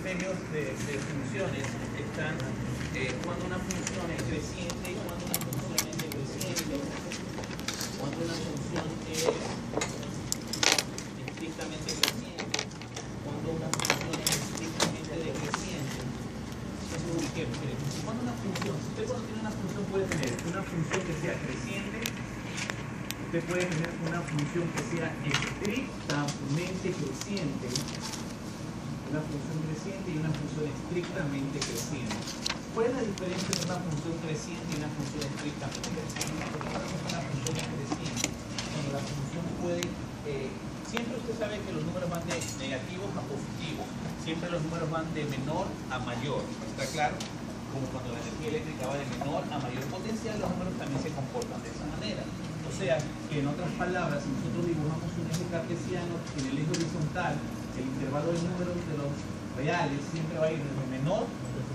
medios de funciones están cuando una función es creciente y cuando una función es decreciente, cuando una función es estrictamente creciente, cuando una función es estrictamente decreciente. Eso ubiquemos. Cuando una función, si usted cuando tiene una función puede tener una función que sea creciente, usted puede tener una función que sea estrictamente creciente, una función creciente y una función estrictamente creciente. ¿Cuál es la diferencia entre una función creciente y una función estrictamente creciente? Una función creciente, cuando la función puede, siempre usted sabe que los números van de negativos a positivos, siempre los números van de menor a mayor, ¿está claro? Como cuando la energía eléctrica va de menor a mayor potencial, los números también se comportan de esa manera. O sea, que en otras palabras, si nosotros dibujamos un eje cartesiano en el eje horizontal, el intervalo de números de los reales siempre va a ir de menor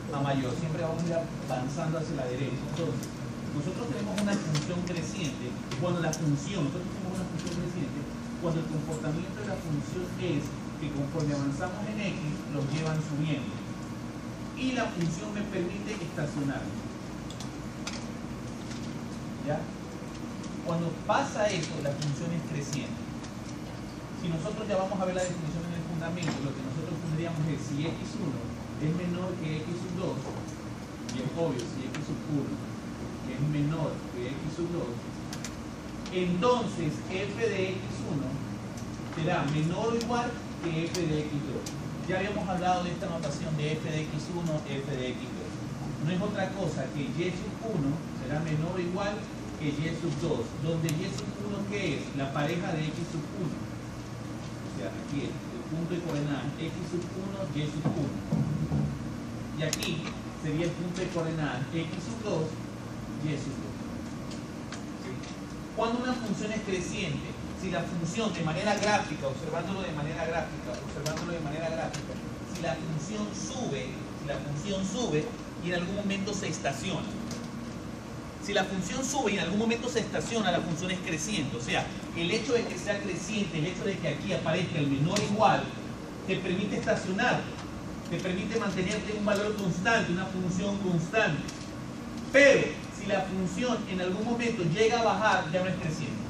a mayor, siempre vamos a ir avanzando hacia la derecha. Entonces, nosotros tenemos una función creciente, cuando la función, nosotros tenemos una función creciente, cuando el comportamiento de la función es que conforme avanzamos en X, los llevan subiendo. Y la función me permite estacionar. ¿Ya? Cuando pasa eso, la función es creciente. Si nosotros ya vamos a ver la definición en el fundamento, lo que nosotros tendríamos es si x1 es menor que x sub 2, y es obvio, si x sub 1 es menor que x sub 2, entonces f de x1 será menor o igual que f de x2. Ya habíamos hablado de esta notación de f de x1, f de x2. No es otra cosa que y sub 1 será menor o igual que y sub 2, donde y sub 1 ¿qué es? La pareja de x sub 1. O sea, aquí es el punto de coordenadas x sub 1, y sub 1. Y aquí sería el punto de coordenadas x sub 2, y sub 2. ¿Sí? Cuando una función es creciente, si la función de manera gráfica, observándolo de manera gráfica, si la función sube y en algún momento se estaciona. Si la función sube y en algún momento se estaciona, la función es creciente. O sea, el hecho de que sea creciente, el hecho de que aquí aparezca el menor igual, te permite estacionar, te permite mantenerte un valor constante, una función constante. Pero si la función en algún momento llega a bajar, ya no es creciente.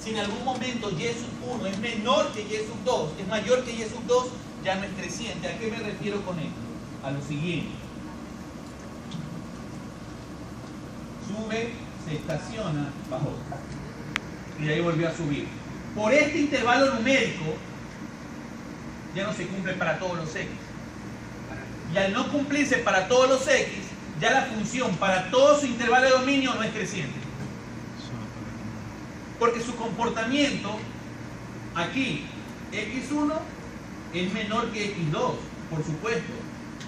Si en algún momento y sub 1 es menor que y sub 2, es mayor que y sub 2, ya no es creciente. ¿A qué me refiero con esto? A lo siguiente. Sube, se estaciona, bajó. Y ahí volvió a subir. Por este intervalo numérico, ya no se cumple para todos los x. Y al no cumplirse para todos los x, ya la función para todo su intervalo de dominio no es creciente. Porque su comportamiento, aquí, x1 es menor que x2, por supuesto.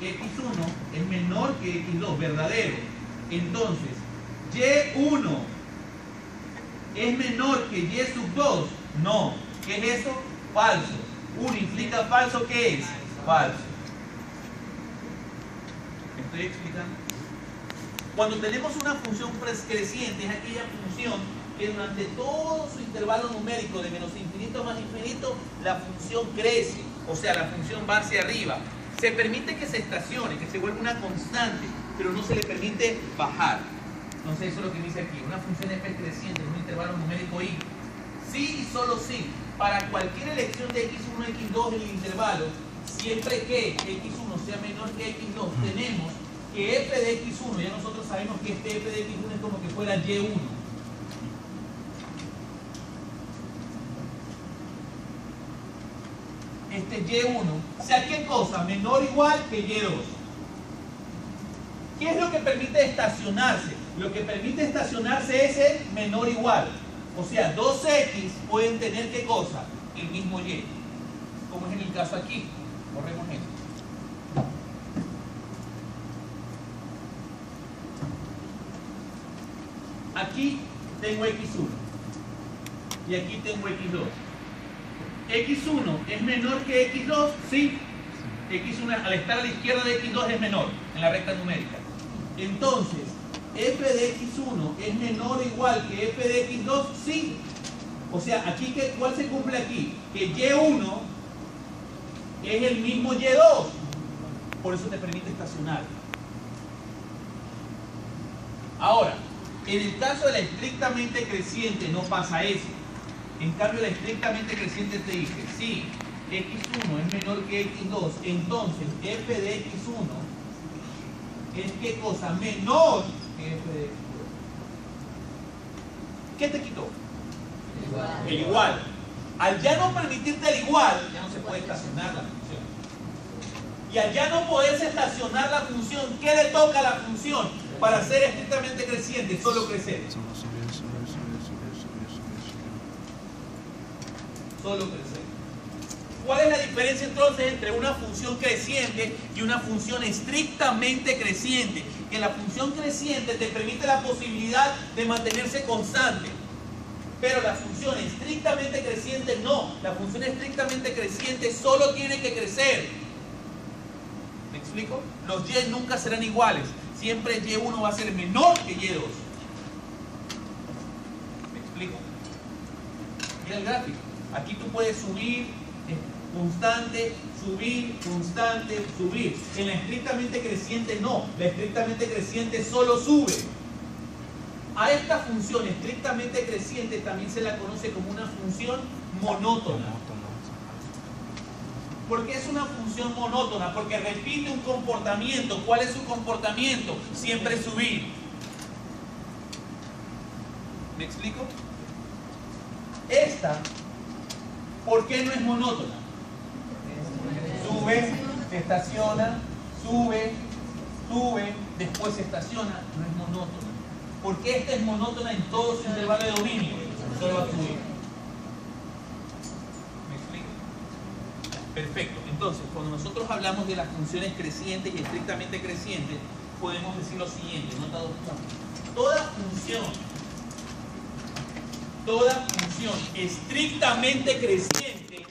x1 es menor que x2, verdadero. Entonces, y1 es menor que y sub 2, no. ¿Qué es eso? Falso. 1 implica falso, ¿qué es? Falso. ¿Me estoy explicando? Cuando tenemos una función creciente, es aquella función que durante todo su intervalo numérico de menos infinito más infinito, la función crece, o sea, la función va hacia arriba. Se permite que se estacione, que se vuelva una constante, pero no se le permite bajar. Entonces eso es lo que dice aquí, una función f creciente en un intervalo numérico y, sí y solo sí, para cualquier elección de x1, x2 en el intervalo, siempre que x1 sea menor que x2, tenemos que f de x1, ya nosotros sabemos que este f de x1 es como que fuera y1. Este y1, sea ¿qué cosa? Menor o igual que y2. ¿Qué es lo que permite estacionarse? Lo que permite estacionarse es el menor o igual. O sea, dos x pueden tener ¿qué cosa? El mismo y. Como es en el caso aquí. Corremos esto. Aquí tengo x1 y aquí tengo x2. x1 es menor que x2, sí. x1 al estar a la izquierda de x2 es menor en la recta numérica. Entonces, f de x1 es menor o igual que f de x2, sí. O sea, aquí ¿cuál se cumple aquí? Que y1 es el mismo Y2. Por eso te permite estacionar. Ahora, en el caso de la estrictamente creciente no pasa eso. En cambio, la estrictamente creciente te dice, si x1 es menor que x2, entonces f de x1 es ¿qué cosa? Menor que f de x2. ¿Qué te quitó? El igual. Al ya no permitirte el igual, ya no se puede estacionar la función. Y al ya no poderse estacionar la función, ¿qué le toca a la función? Para ser estrictamente creciente, solo crecer. Solo crecer. ¿Cuál es la diferencia entonces entre una función creciente y una función estrictamente creciente? Que la función creciente te permite la posibilidad de mantenerse constante, pero la función estrictamente creciente no. La función estrictamente creciente solo tiene que crecer. ¿Me explico? Los y nunca serán iguales. Siempre y1 va a ser menor que y2. ¿Me explico? Mira el gráfico. Aquí tú puedes subir, constante, subir, constante, subir. En la estrictamente creciente no. La estrictamente creciente solo sube. A esta función estrictamente creciente también se la conoce como una función monótona. ¿Por qué es una función monótona? Porque repite un comportamiento. ¿Cuál es su comportamiento? Siempre subir. ¿Me explico? Esta, ¿por qué no es monótona? Sube, se estaciona, sube, sube, después se estaciona, no es monótona. ¿Por qué esta es monótona en todo su intervalo de dominio? Solo va a subir. ¿Me explico? Perfecto. Entonces, cuando nosotros hablamos de las funciones crecientes y estrictamente crecientes, podemos decir lo siguiente, nota 2. Toda función estrictamente creciente,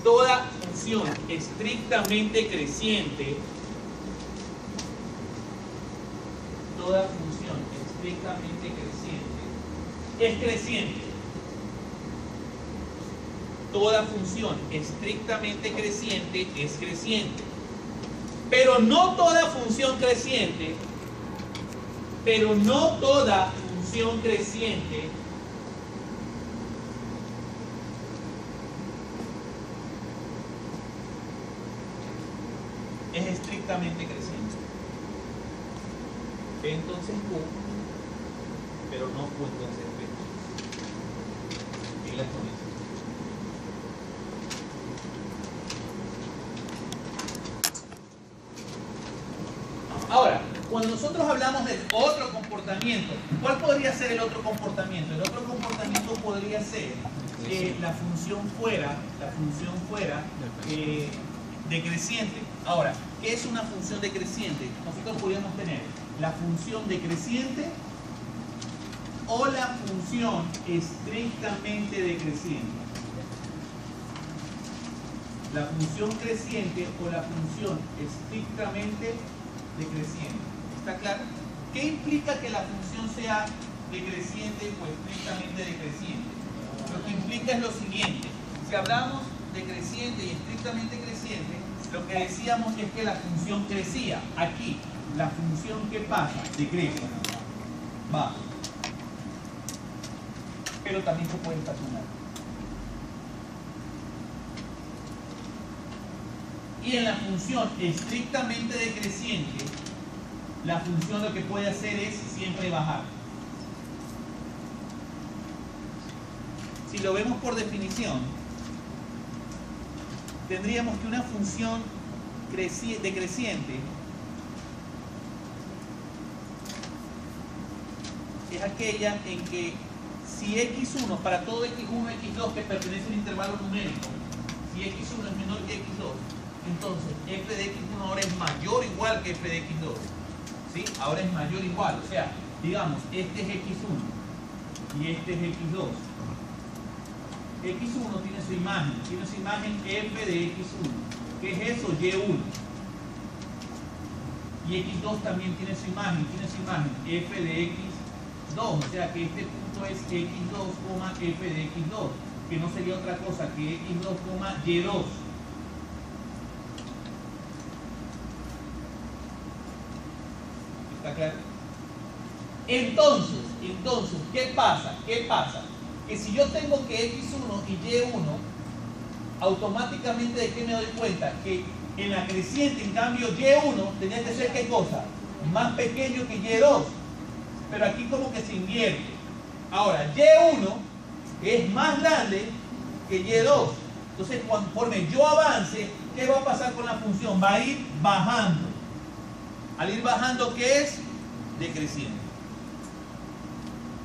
toda función estrictamente creciente es creciente. Toda función estrictamente creciente es creciente. Pero no toda función creciente, es estrictamente creciente. P entonces Q, pero no Q entonces P. Pilas con eso. Ahora, cuando nosotros hablamos de otro comportamiento, ¿cuál podría ser el otro comportamiento? El otro comportamiento podría ser que la función fuera decreciente. Ahora, ¿qué es una función decreciente? Nosotros podríamos tener la función decreciente o la función estrictamente decreciente. La función creciente o la función estrictamente decreciente. ¿Está claro? ¿Qué implica que la función sea decreciente o estrictamente decreciente? Lo que implica es lo siguiente. Si hablamos de creciente y estrictamente creciente, lo que decíamos es que la función crecía. Aquí, la función que pasa, decrece, baja. Pero también se puede estacionar. Y en la función estrictamente decreciente, la función lo que puede hacer es siempre bajar. Si lo vemos por definición, tendríamos que una función decreciente es aquella en que si x1, para todo x1, x2 que pertenece a un intervalo numérico, si x1 es menor que x2, entonces f de x1 ahora es mayor o igual que f de x2. ¿Sí? Ahora es mayor o igual. O sea, digamos, este es x1 y este es x2. x1 tiene su imagen f de x1. ¿Qué es eso? y1. Y x2 también tiene su imagen f de x2. O sea que este punto es x2, f de x2. que no sería otra cosa que x2, y2. ¿Está claro? Entonces, ¿qué pasa? Que si yo tengo que x1 y y1, automáticamente ¿de qué me doy cuenta? Que en la creciente, en cambio, y1 tenía que ser ¿qué cosa? Más pequeño que y2. Pero aquí como que se invierte. Ahora, y1 es más grande que y2. Entonces, conforme yo avance, ¿qué va a pasar con la función? Va a ir bajando. Al ir bajando, ¿qué es? Decreciente.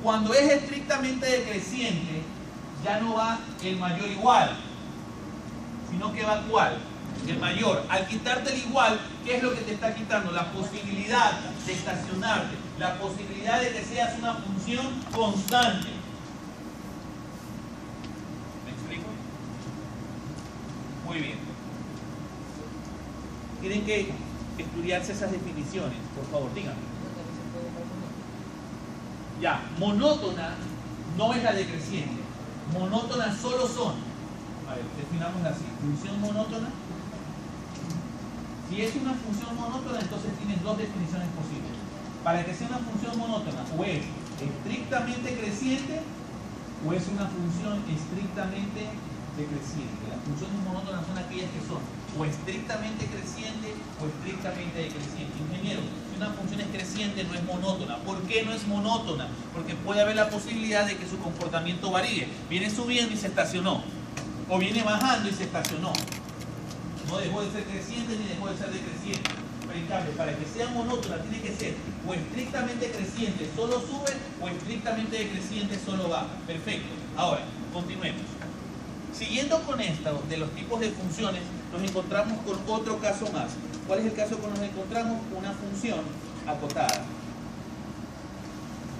Cuando es estrictamente decreciente, ya no va el mayor igual, sino que va ¿cuál? El mayor. Al quitarte el igual, ¿qué es lo que te está quitando? La posibilidad de estacionarte, la posibilidad de que seas una función constante. ¿Me explico? Muy bien. Tienen que estudiarse esas definiciones, por favor, díganme. Ya, monótona no es la decreciente. Monótonas solo son, a ver, definámosla así, función monótona. Si es una función monótona, entonces tienes dos definiciones posibles. Para que sea una función monótona, o es estrictamente creciente, o es una función estrictamente decreciente. Las funciones monótonas son aquellas que son o estrictamente creciente o estrictamente decreciente. Ingeniero, si una función es creciente no es monótona. ¿Por qué no es monótona? Porque puede haber la posibilidad de que su comportamiento varíe. Viene subiendo y se estacionó, o viene bajando y se estacionó. No dejó de ser creciente ni dejó de ser decreciente. Pero en cambio, para que sea monótona tiene que ser o estrictamente creciente solo sube, o estrictamente decreciente solo baja. Perfecto. Ahora, continuemos. Siguiendo con esto de los tipos de funciones, nos encontramos con otro caso más. ¿Cuál es el caso que nos encontramos? Una función acotada.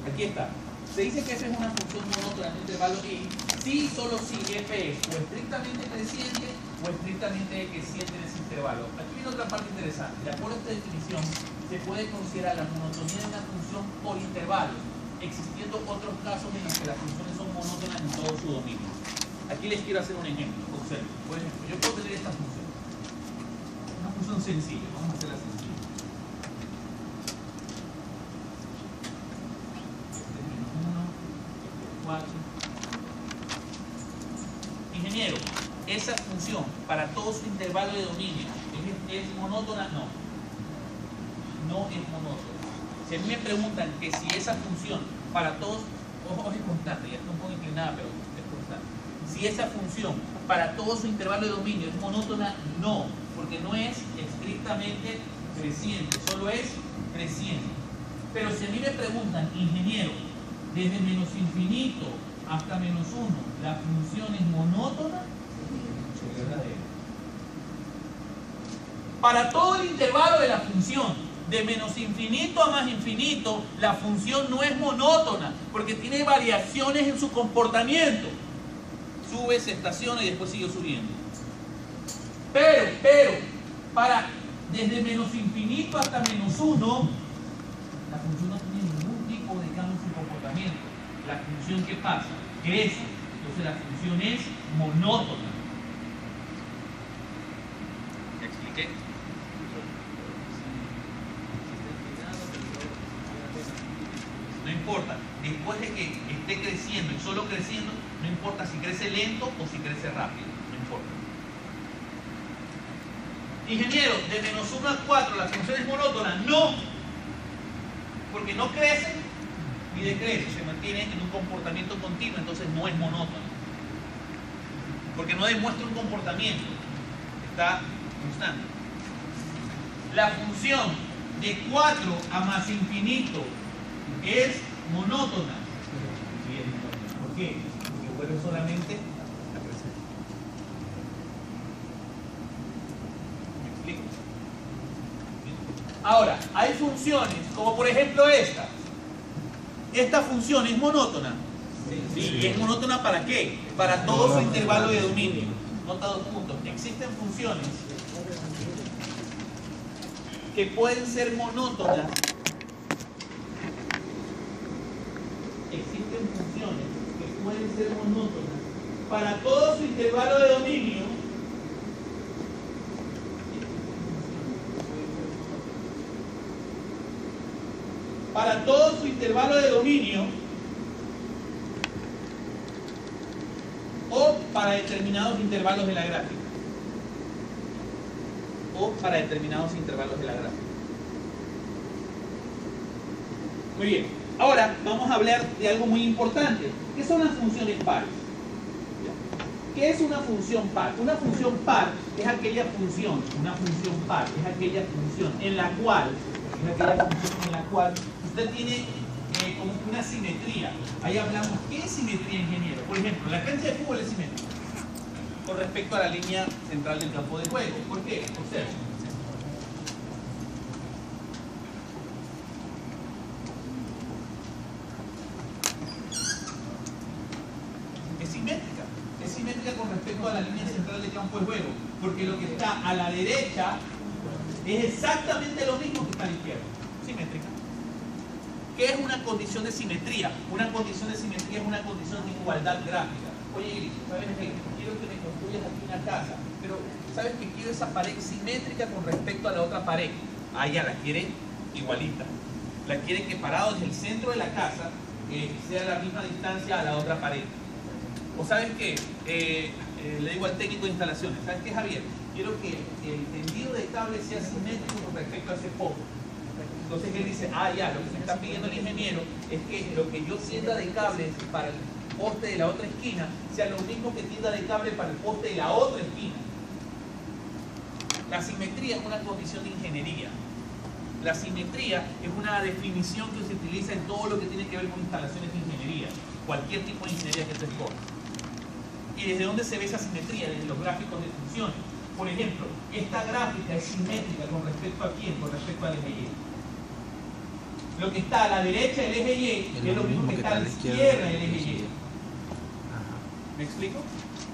Aquí está. Se dice que esa es una función monótona en un intervalo y si y solo si f es o estrictamente creciente o estrictamente decreciente en ese intervalo. Aquí viene otra parte interesante. De acuerdo a esta definición, se puede considerar la monotonía de una función por intervalos, existiendo otros casos en los que las funciones son monótonas en todo su dominio. Aquí les quiero hacer un ejemplo. Observen. Por ejemplo, yo puedo tener esta función. Una función sencilla. Vamos a hacerla sencilla. Este es menos 1, 4. Ingeniero, esa función para todo su intervalo de dominio ¿es monótona? No. No es monótona. Si a mí me preguntan que si esa función para todos, ojo, es constante, ya está un poco inclinada, pero es constante. Si esa función para todo su intervalo de dominio es monótona, no, porque no es estrictamente creciente, solo es creciente. Pero si a mí me preguntan, ingeniero, desde menos infinito hasta menos 1, ¿la función es monótona? Es verdadero. Para todo el intervalo de la función, de menos infinito a más infinito, la función no es monótona, porque tiene variaciones en su comportamiento. Sube, se estaciona y después sigue subiendo. Pero, para desde menos infinito hasta menos 1, la función no tiene ningún tipo de cambio en su comportamiento. La función, ¿qué pasa? Crece. Entonces la función es monótona. ¿Ya expliqué? No importa. Después de que esté creciendo y solo creciendo, no importa si crece lento o si crece rápido. No importa. Ingeniero, de menos 1 a 4, ¿la función es monótona? No. Porque no crece ni decrece, se mantiene en un comportamiento continuo, entonces no es monótono. Porque no demuestra un comportamiento, está constante. La función de 4 a más infinito es monótona. ¿Por qué? Porque vuelve solamente a crecer. ¿Me explico? Ahora, hay funciones, como por ejemplo esta. ¿Esta función es monótona? Sí. ¿Y es monótona para qué? Para todo su intervalo de dominio. Nota 2 puntos. Existen funciones que pueden ser monótonas. Existen funciones que pueden ser monótonas para todo su intervalo de dominio, para todo su intervalo de dominio o para determinados intervalos de la gráfica. O para determinados intervalos de la gráfica. Muy bien. Ahora vamos a hablar de algo muy importante. ¿Qué son las funciones pares? ¿Qué es una función par? Una función par es aquella función, una función par es aquella función en la cual usted tiene como una simetría. Ahí hablamos, ¿qué es simetría, ingeniero? Por ejemplo, la cancha de fútbol es simétrica con respecto a la línea central del campo de juego. ¿Por qué? Observen. Es simétrica con respecto a la línea central del campo de juego, porque lo que está a la derecha es exactamente lo mismo que está a la izquierda. Simétrica. ¿Qué es una condición de simetría? Una condición de simetría es una condición de igualdad gráfica. Oye, Iris, ¿sabes qué? Quiero que me construyas aquí una casa, pero ¿sabes que quiero esa pared simétrica con respecto a la otra pared? Ah, ya, la quiere igualita. La quiere que parado desde el centro de la casa sea la misma distancia a la otra pared. O ¿sabes qué? Le digo al técnico de instalaciones, ¿sabes qué, Javier? Quiero que el tendido de cable sea simétrico con respecto a ese poste. Entonces él dice, ah, ya, lo que me está pidiendo el ingeniero es que lo que yo tienda de cable para el poste de la otra esquina sea lo mismo que tienda de cable para el poste de la otra esquina. La simetría es una condición de ingeniería. La simetría es una definición que se utiliza en todo lo que tiene que ver con instalaciones de ingeniería, cualquier tipo de ingeniería que tú escojas. ¿Y desde dónde se ve esa simetría? Desde los gráficos de funciones. Por ejemplo, esta gráfica es simétrica con respecto a quién, con respecto al eje Y. Lo que está a la derecha del eje Y es lo mismo que está a la izquierda del eje Y. ¿Me explico?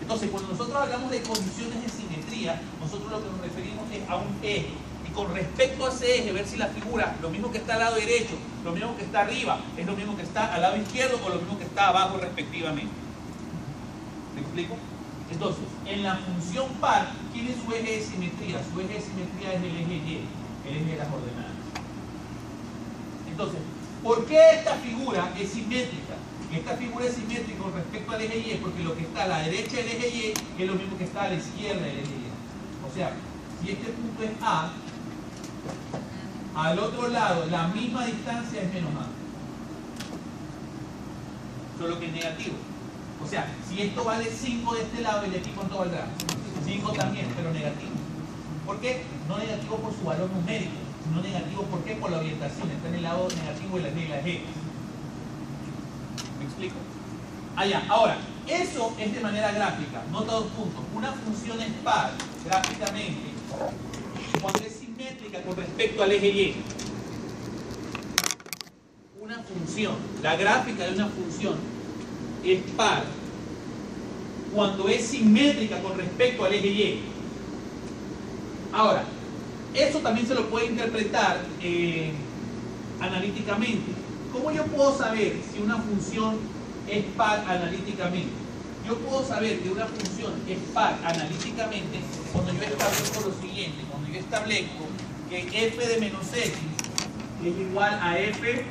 Entonces, cuando nosotros hablamos de condiciones de simetría, nosotros lo que nos referimos es a un eje. Y con respecto a ese eje, ver si la figura, lo mismo que está al lado derecho, lo mismo que está arriba, es lo mismo que está al lado izquierdo o lo mismo que está abajo respectivamente. ¿Me explico? Entonces, en la función par, ¿quién es su eje de simetría? Su eje de simetría es el eje Y, el eje de las ordenadas. Entonces, ¿por qué esta figura es simétrica? Esta figura es simétrica con respecto al eje Y porque lo que está a la derecha del eje Y es lo mismo que está a la izquierda del eje Y. O sea, si este punto es A, al otro lado la misma distancia es menos A. Solo que es negativo. O sea, si esto vale 5 de este lado, ¿y de aquí cuánto valdrá? 5 también, pero negativo. ¿Por qué? No negativo por su valor numérico, sino negativo ¿por qué? Por la orientación. Está en el lado negativo de la G. ¿Me explico? Allá. Ahora, eso es de manera gráfica. Nota dos puntos. Una función es par gráficamente cuando es simétrica con respecto al eje Y. Una función, la gráfica de una función es par cuando es simétrica con respecto al eje Y. Ahora, eso también se lo puede interpretar analíticamente. ¿Cómo yo puedo saber si una función es par analíticamente? Yo puedo saber que una función es par analíticamente cuando yo establezco lo siguiente, cuando yo establezco que f de menos x es igual a f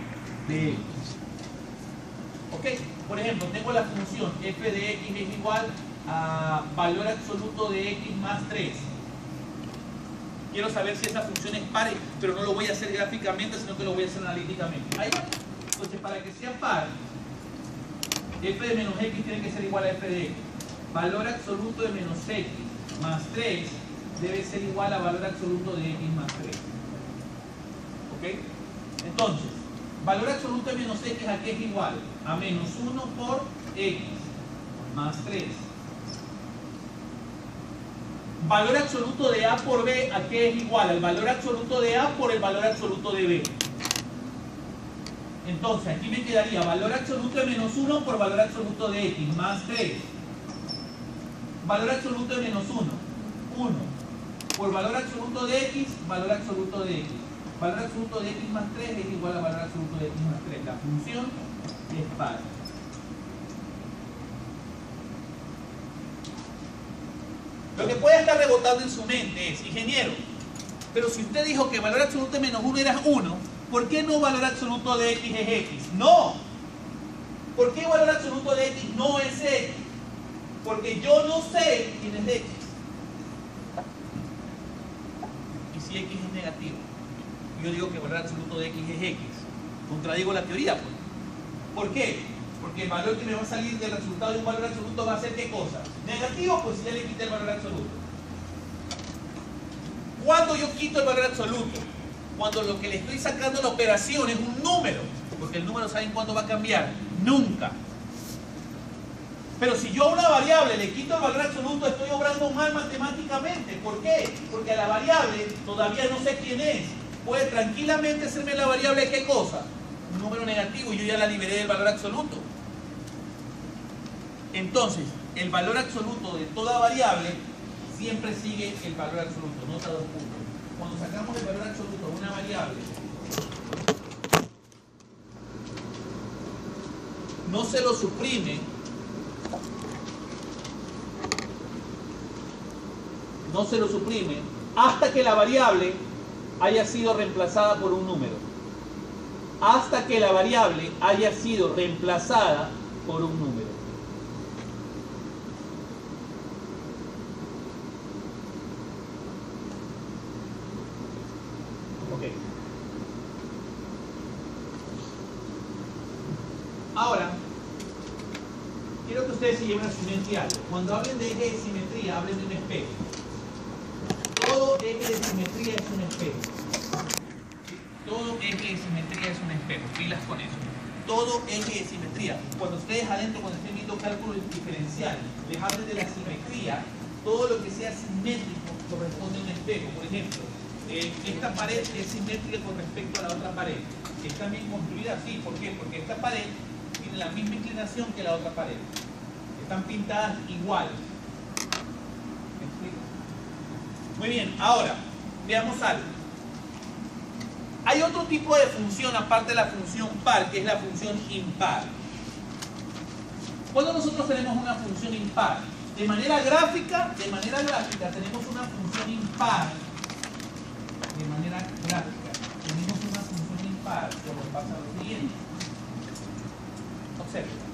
de x. ¿Ok? Por ejemplo, tengo la función f de x es igual a valor absoluto de x más 3. Quiero saber si esa función es par, pero no lo voy a hacer gráficamente, sino que lo voy a hacer analíticamente. Ahí va. Entonces, para que sea par, f de menos x tiene que ser igual a f de x. Valor absoluto de menos x más 3 debe ser igual a valor absoluto de x más 3. ¿Ok? Entonces, valor absoluto de menos x ¿a qué es igual? A menos 1 por x más 3. Valor absoluto de a por b ¿a qué es igual? Al valor absoluto de a por el valor absoluto de b. Entonces, aquí me quedaría valor absoluto de menos 1 por valor absoluto de x más 3. Valor absoluto de menos 1. 1 por valor absoluto de x, valor absoluto de x. Valor absoluto de x más 3 es igual a valor absoluto de x más 3. La función es par. Lo que puede estar rebotando en su mente es, ingeniero, pero si usted dijo que el valor absoluto de menos 1 era 1, ¿por qué no valor absoluto de x es x? No. ¿Por qué valor absoluto de x no es x? Porque yo no sé quién es x. Y si x es negativo, yo digo que el valor absoluto de x es x. Contradigo la teoría, pues. ¿Por qué? Porque el valor que me va a salir del resultado de un valor absoluto va a ser ¿qué cosa? Negativo, pues ya le quité el valor absoluto. ¿Cuándo yo quito el valor absoluto? Cuando lo que le estoy sacando a la operación es un número. Porque el número, ¿saben cuándo va a cambiar? Nunca. Pero si yo a una variable le quito el valor absoluto, estoy obrando mal matemáticamente. ¿Por qué? Porque a la variable todavía no sé quién es. Puede tranquilamente serme la variable ¿qué cosa? Un número negativo y yo ya la liberé del valor absoluto. Entonces, el valor absoluto de toda variable siempre sigue el valor absoluto. Nota 2 puntos. Cuando sacamos el valor absoluto de una variable, no se lo suprime, hasta que la variable haya sido reemplazada por un número. Hasta que la variable haya sido reemplazada por un número. Ok. Ahora, quiero que ustedes se lleven a su mente algo. Cuando hablen de eje de simetría, hablen de un espejo. Todo eje de simetría es un espejo. Todo eje de simetría es un espejo. Pilas con eso. Todo eje de simetría. Cuando ustedes adentro, cuando estén viendo cálculo diferencial, les hablen de la simetría, todo lo que sea simétrico corresponde a un espejo. Por ejemplo, esta pared es simétrica con respecto a la otra pared. ¿Está bien construida? Sí. ¿Por qué? Porque esta pared tiene la misma inclinación que la otra pared. Están pintadas igual. ¿Me explico? Muy bien, ahora, veamos algo. Hay otro tipo de función aparte de la función par, que es la función impar. Cuando nosotros tenemos una función impar, de manera gráfica tenemos una función impar. De manera gráfica tenemos una función impar, como pasa lo siguiente. Observen.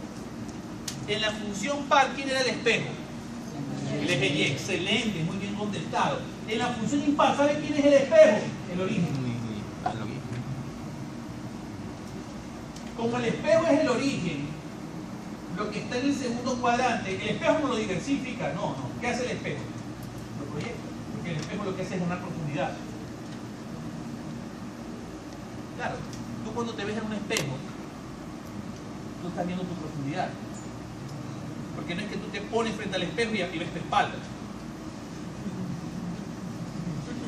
En la función par, ¿quién era el espejo? El eje Y. Excelente, muy bien contestado. En la función impar, ¿sabe quién es el espejo? El origen. Como el espejo es el origen, lo que está en el segundo cuadrante, el espejo no lo diversifica, no. ¿Qué hace el espejo? Lo proyecta, porque el espejo lo que hace es ganar profundidad. Claro, tú cuando te ves en un espejo, tú estás viendo tu profundidad. Porque no es que tú te pones frente al espejo y ves tu espalda.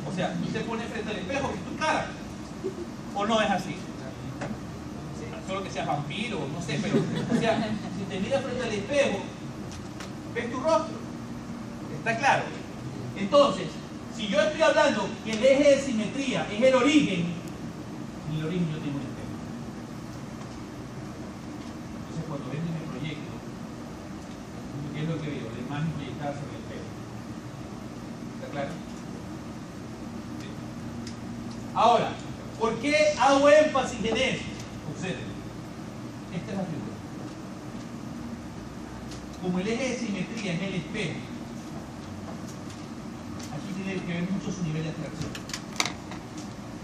O sea, tú te pones frente al espejo y tu cara. ¿O no es así? Solo que seas vampiro, no sé, pero o sea, si te miras frente al espejo, ves tu rostro. ¿Está claro? Entonces, si yo estoy hablando que el eje de simetría es el origen, en el origen yo tengo un espejo. Entonces, cuando ven mi proyecto, ¿qué es lo que veo? La imagen proyectada sobre el espejo. ¿Está claro? Sí. Ahora, ¿por qué hago énfasis en eso? Observen. Esta es la figura. Como el eje de simetría es el espejo, aquí tiene que ver mucho su nivel de abstracción.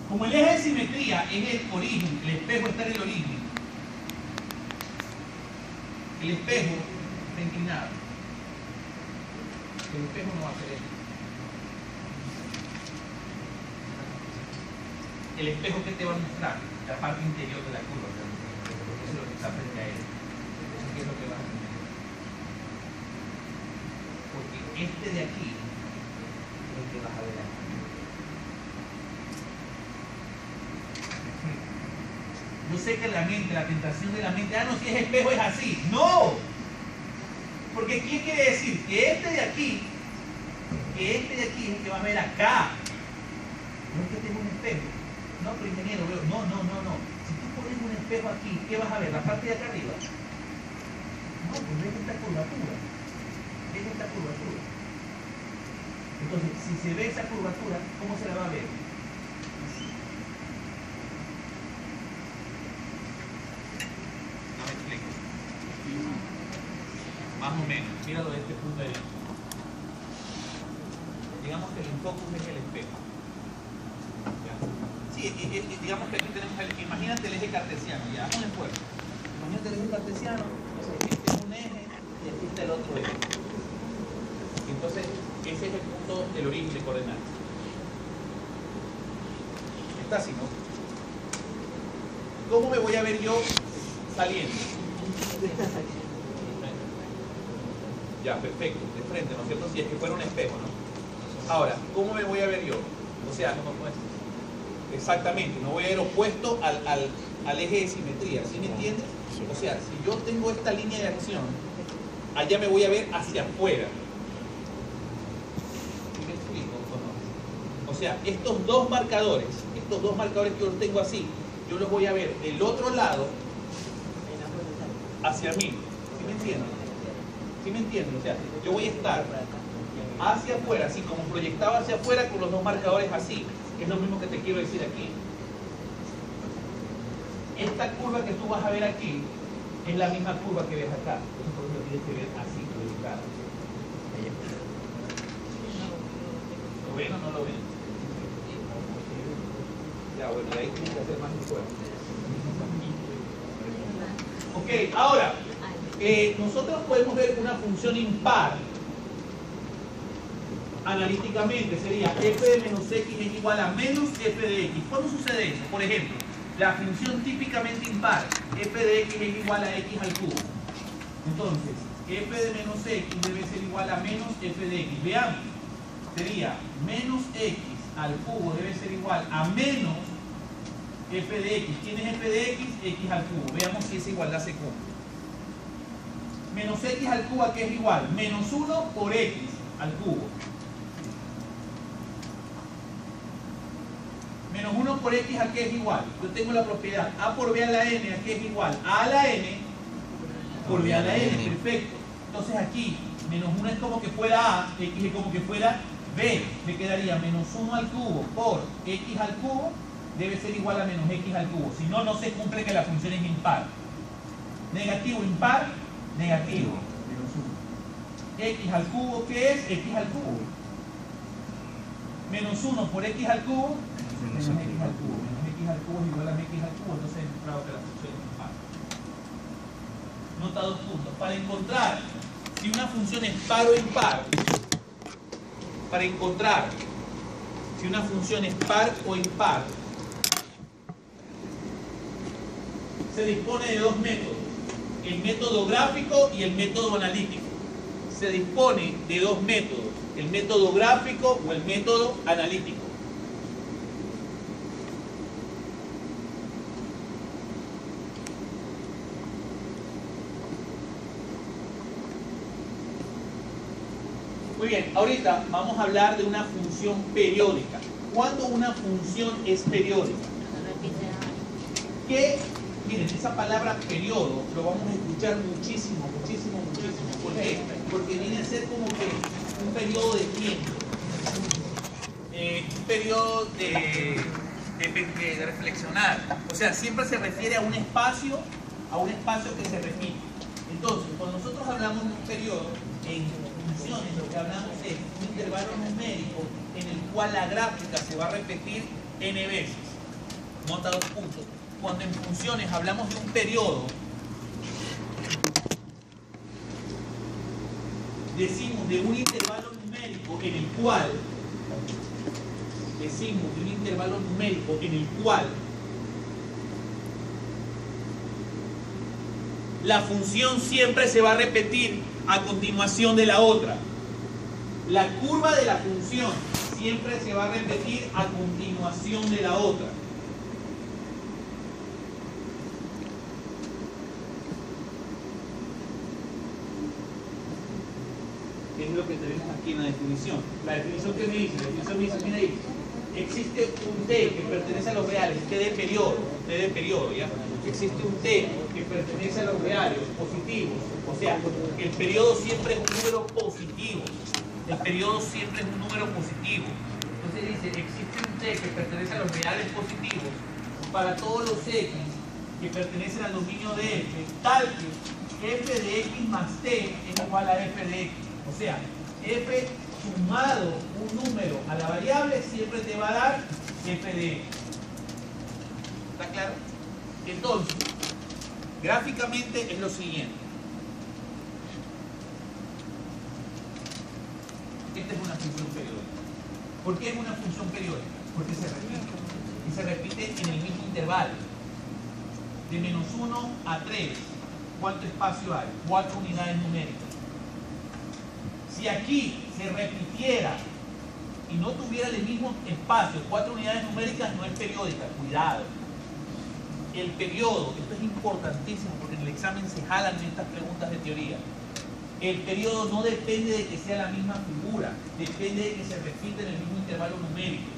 Como el eje de simetría es el origen, el espejo está en el origen, el espejo está inclinado. El espejo no va a hacer esto. El espejo que te va a mostrar la parte interior de la curva, porque eso es lo que está frente a él. Entonces, ¿qué es lo que va a hacer? Porque este de aquí es el que vas a ver aquí. Yo sé que la mente, la tentación de la mente, no, si es espejo es así. ¡No! Porque ¿qué quiere decir? Que este de aquí es el que va a ver acá. No es que tengo un espejo. No, pero ingeniero, veo. No. Si tú pones un espejo aquí, ¿qué vas a ver? ¿La parte de acá arriba? No, pues ves esta curvatura. Entonces, si se ve esa curvatura, ¿cómo se la va a ver? No me explico. Más o menos. Míralo de este punto de vista. Digamos que el focus es el espejo. ¿Ya? Sí, digamos que aquí tenemos imagínate el eje cartesiano, ya, haz un esfuerzo. Imagínate el eje cartesiano, entonces este es un eje y aquí está el otro eje. Entonces, ese es el punto del origen de coordenadas. Está así, ¿no? ¿Cómo me voy a ver yo saliendo? Ya, perfecto, de frente, ¿no es cierto? Si es que fuera un espejo, ¿no? Ahora, ¿cómo me voy a ver yo? O sea, exactamente, no voy a ir opuesto al eje de simetría, ¿sí me entiendes? O sea, si yo tengo esta línea de acción, allá me voy a ver hacia afuera. ¿Sí me explico o no? O sea, estos dos marcadores que yo los tengo así, yo los voy a ver del otro lado hacia mí. ¿Sí me entienden? ¿Sí me entienden? O sea, yo voy a estar hacia afuera, así como proyectado hacia afuera con los dos marcadores así. Es lo mismo que te quiero decir aquí. Esta curva que tú vas a ver aquí es la misma curva que ves acá. Entonces, por eso lo tienes que ver así, proyectada. ¿Lo ven o no lo ven? Ya, bueno, y ahí tienes que hacer más esfuerzo. Ok, ahora, nosotros podemos ver una función impar. Analíticamente sería f de menos x es igual a menos f de x. ¿Cuándo sucede eso? Por ejemplo, la función típicamente impar, f de x es igual a x al cubo. Entonces, f de menos x debe ser igual a menos f de x. Veamos, sería menos x al cubo debe ser igual a menos f de x. ¿Quién es f de x? X al cubo. Veamos si esa igualdad se cumple. Menos x al cubo, ¿a qué es igual? Menos 1 por x al cubo. Menos 1 por x, ¿a qué es igual? Yo tengo la propiedad a por b a la n, ¿a qué es igual? A la n por b a la n, perfecto. Entonces aquí, menos 1 es como que fuera a, x es como que fuera b. Me quedaría menos 1 al cubo por x al cubo, debe ser igual a menos x al cubo. Si no, no se cumple que la función es impar. Negativo, impar, negativo. Menos 1. X al cubo, ¿qué es? X al cubo. Menos 1 por x al cubo, menos x al cubo. Menos x al cubo es igual a x al cubo, entonces he encontrado que la función es impar. Nota 2 puntos. Para encontrar si una función es par o impar, para encontrar si una función es par o impar, se dispone de dos métodos, el método gráfico y el método analítico. Se dispone de dos métodos, el método gráfico o el método analítico. Muy bien, ahorita vamos a hablar de una función periódica. ¿Cuándo una función es periódica? ¿Qué? Miren, esa palabra periodo lo vamos a escuchar muchísimo. ¿Por qué? Porque viene a ser como que un periodo de tiempo. Un periodo de reflexionar. O sea, siempre se refiere a un espacio que se repite. Entonces, cuando nosotros hablamos de un periodo, en funciones lo que hablamos es un intervalo numérico en el cual la gráfica se va a repetir n veces. Nota 2 puntos. Cuando en funciones hablamos de un periodo, decimos de un intervalo numérico en el cual la función siempre se va a repetir a continuación de la otra. La curva de la función siempre se va a repetir a continuación de la otra. Es lo que tenemos aquí en la definición. La definición que me dice, mira ahí, existe un T que pertenece a los reales, T de periodo, ¿ya? Existe un T que pertenece a los reales, positivos, o sea, el periodo siempre es un número positivo. El periodo siempre es un número positivo. Entonces dice, existe un t que pertenece a los reales positivos para todos los x que pertenecen al dominio de f, tal que f de x más t es igual a f de x. O sea, f sumado un número a la variable siempre te va a dar f de x. ¿Está claro? Entonces, gráficamente es lo siguiente. Esta es una función periódica. ¿Por qué es una función periódica? Porque se repite. Y se repite en el mismo intervalo. De -1 a 3, ¿cuánto espacio hay? 4 unidades numéricas. Si aquí se repitiera y no tuviera el mismo espacio, 4 unidades numéricas, no es periódica. Cuidado. El periodo, esto es importantísimo porque en el examen se jalan estas preguntas de teoría. El periodo no depende de que sea la misma figura, depende de que se repita en el mismo intervalo numérico.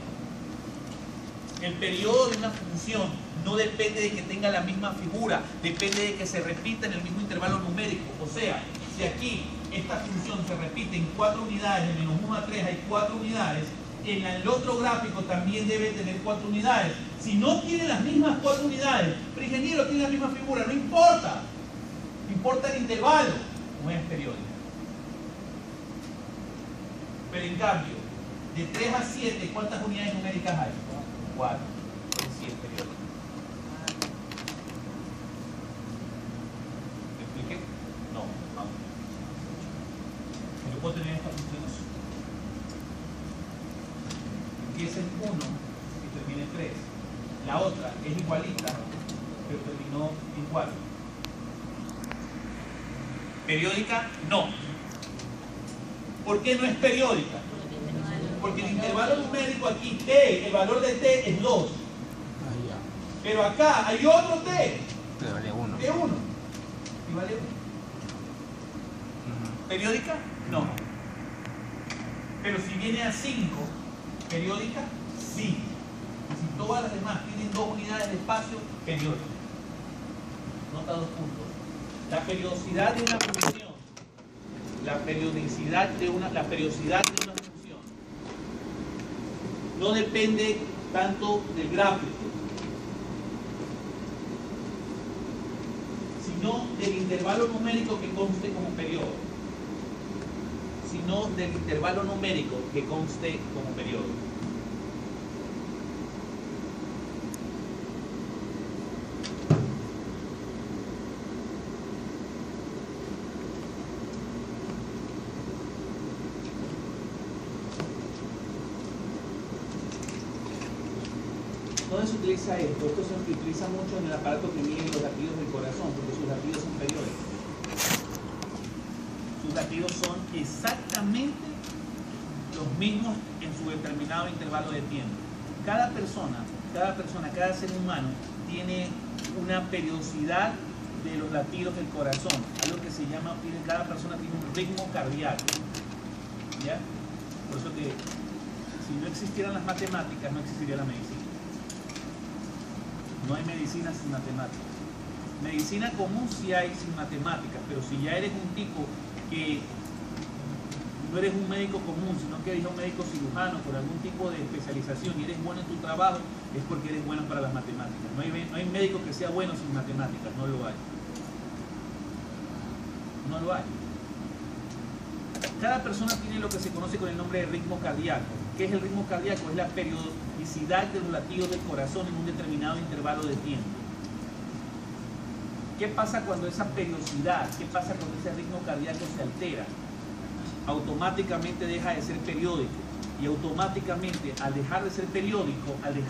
El periodo de una función no depende de que tenga la misma figura, depende de que se repita en el mismo intervalo numérico. O sea, si aquí esta función se repite en 4 unidades, de -1 a 3 hay 4 unidades, en el otro gráfico también debe tener 4 unidades. Si no tiene las mismas 4 unidades, pero ingeniero tiene la misma figura, no importa. Importa el intervalo, no es periódico. Pero en cambio, de 3 a 7, ¿cuántas unidades numéricas hay? 4. Entonces sí es periódico. ¿Me expliqué? No, vamos. Yo puedo tener esta función. Empieza en 1 y termina en 3. La otra es igualita, pero terminó en 4. ¿Periódica? No. ¿Por qué no es periódica? Porque el intervalo numérico aquí, t, el valor de t es 2. Pero acá hay otro t. Que vale 1. T1. Y vale 1. ¿Periódica? No. Pero si viene a 5, ¿periódica? Sí. Y si todas las demás tienen 2 unidades de espacio, periódica. Nota 2 puntos. La periodicidad de una función, la periodicidad de una función no depende tanto del gráfico, sino del intervalo numérico que conste como periodo. Sino del intervalo numérico que conste como periodo. ¿Dónde se utiliza esto? Esto se utiliza mucho en el aparato que mide los latidos del corazón, porque sus latidos son periódicos. Sus latidos son exactamente los mismos en su determinado intervalo de tiempo. Cada persona, cada ser humano tiene una periodicidad de los latidos del corazón, algo que se llama, cada persona tiene un ritmo cardíaco. ¿Ya? Por eso que si no existieran las matemáticas, no existiría la medicina. No hay medicina sin matemáticas. Medicina común sí hay sin matemáticas, pero si ya eres un tipo que no eres un médico común, sino que eres un médico cirujano por algún tipo de especialización y eres bueno en tu trabajo, es porque eres bueno para las matemáticas. No hay médico que sea bueno sin matemáticas, no lo hay. No lo hay. Cada persona tiene lo que se conoce con el nombre de ritmo cardíaco. ¿Qué es el ritmo cardíaco? Es la periodicidad de los latidos del corazón en un determinado intervalo de tiempo. ¿Qué pasa cuando esa periodicidad, qué pasa cuando ese ritmo cardíaco se altera? Automáticamente deja de ser periódico. Y automáticamente, al dejar de ser periódico, ya está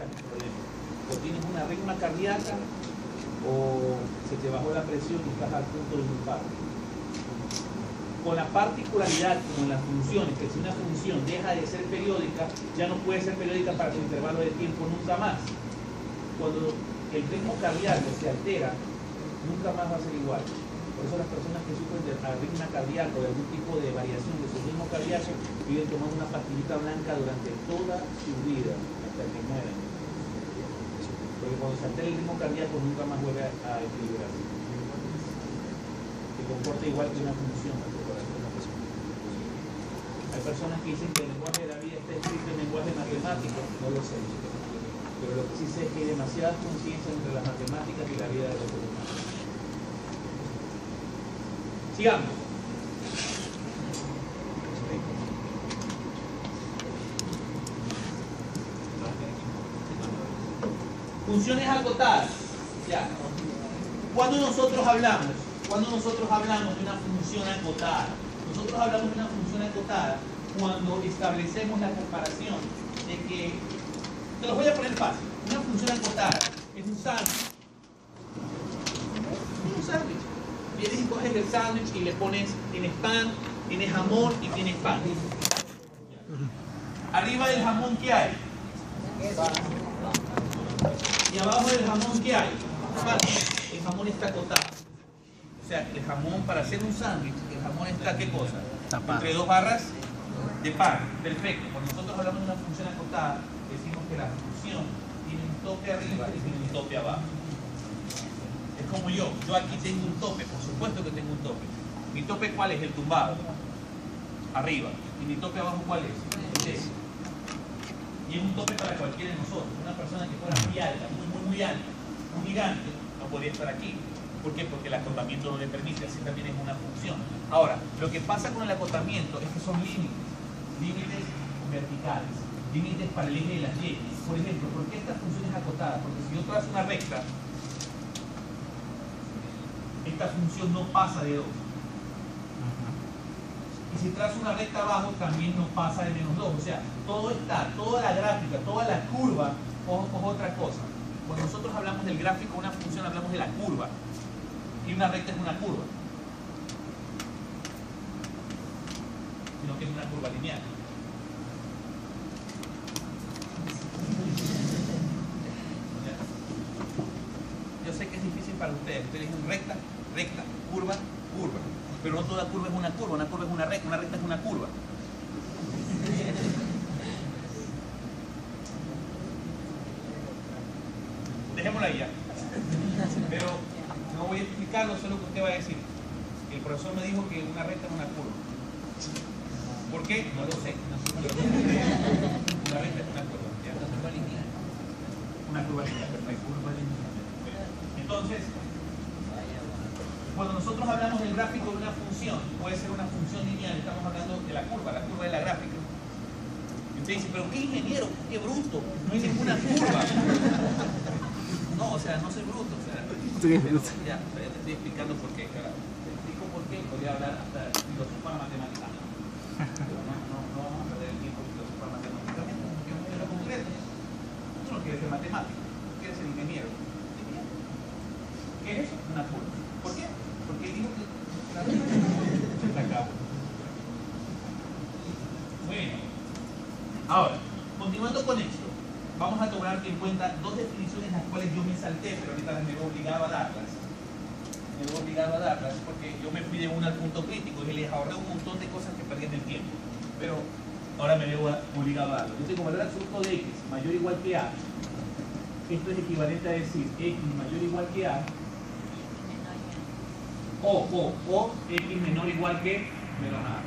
el problema. O tienes una arritmia cardíaca, o se te bajó la presión y estás al punto de un infarto. Con la particularidad, como en las funciones, que si una función deja de ser periódica, ya no puede ser periódica para su intervalo de tiempo nunca más. Cuando el ritmo cardíaco se altera, nunca más va a ser igual. Por eso las personas que sufren de arritmia cardíaca o de algún tipo de variación de su ritmo cardíaco viven tomando una pastillita blanca durante toda su vida, hasta que mueren. Porque cuando se altera el ritmo cardíaco nunca más vuelve a equilibrarse. Se comporta igual que una función. personas que dicen que el lenguaje de la vida está escrito en lenguaje matemático, no lo sé. Pero lo que sí sé es que hay demasiadas coincidencias entre las matemáticas y la vida de los humanos. Sigamos. Funciones acotadas. Ya. Cuando nosotros hablamos de una función acotada, nosotros hablamos de una función acotada cuando establecemos la comparación de que, te lo voy a poner fácil, una función acotada es un sándwich. Un sándwich. Vienes y coges el sándwich y le pones, tienes pan, tienes jamón y tienes pan. Arriba del jamón, ¿qué hay? Y abajo del jamón, ¿qué hay? El jamón está acotado. O sea, el jamón, para hacer un sándwich, el jamón está, ¿qué cosa? Tapado. Entre dos barras de pan. Perfecto. Cuando nosotros hablamos de una función acotada, decimos que la función tiene un tope arriba y tiene un tope abajo. Es como yo aquí tengo un tope, por supuesto que tengo un tope. ¿Mi tope cuál es? El tumbado. Arriba. ¿Y mi tope abajo cuál es? El techo. Y es un tope para cualquiera de nosotros. Una persona que fuera muy alta, muy alta, un gigante, no podría estar aquí. ¿Por qué? Porque el acotamiento no le permite, así también es una función. Ahora, lo que pasa con el acotamiento es que son límites verticales, límites para el eje de las Y. Por ejemplo, ¿por qué esta función es acotada? Porque si yo trazo una recta, esta función no pasa de 2. Y si trazo una recta abajo, también no pasa de menos 2. O sea, toda la gráfica, toda la curva, ojo, otra cosa. Cuando nosotros hablamos del gráfico de una función, hablamos de la curva. Y una recta es una curva. Sino que es una curva lineal. Yo sé que es difícil para ustedes. Ustedes dicen recta, curva, curva. Pero no toda curva es una curva es una recta es una curva. Dejémosla ahí ya. Pero no voy a explicarlo, solo que usted va a decir. El profesor me dijo que una recta es una curva. ¿Por qué? No lo sé. Una recta es una curva. ¿Ya? Una curva lineal, perfecto. Entonces, cuando nosotros hablamos del gráfico de una función, puede ser una función lineal, estamos hablando de la curva de la gráfica. Y usted dice, pero qué ingeniero, qué bruto, no hay ninguna curva. No, o sea, no soy bruto, o sea, ya, te estoy explicando por qué, carajo. Te explico por qué, podría hablar hasta filosofar matemáticamente. Pero no vamos a perder el tiempo filosofar matemáticamente, porque es un modelo concreto. Tú no quieres ser matemático, tú quieres ser ingeniero. ¿Qué es eso? Una curva. ¿Por qué? Porque digo que la se acabó. Bueno, ahora, continuando con esto, vamos a tomar en cuenta dos definiciones las cuales yo me salté, pero ahorita me veo obligado a darlas. Me veo obligado a darlas porque yo me fui de una al punto crítico y les ahorré un montón de cosas que perdí en el tiempo. Pero ahora me veo obligado a darlo. Yo tengo valor absoluto de x mayor o igual que a. Esto es equivalente a decir x mayor o igual que a. O x menor o igual que menos a.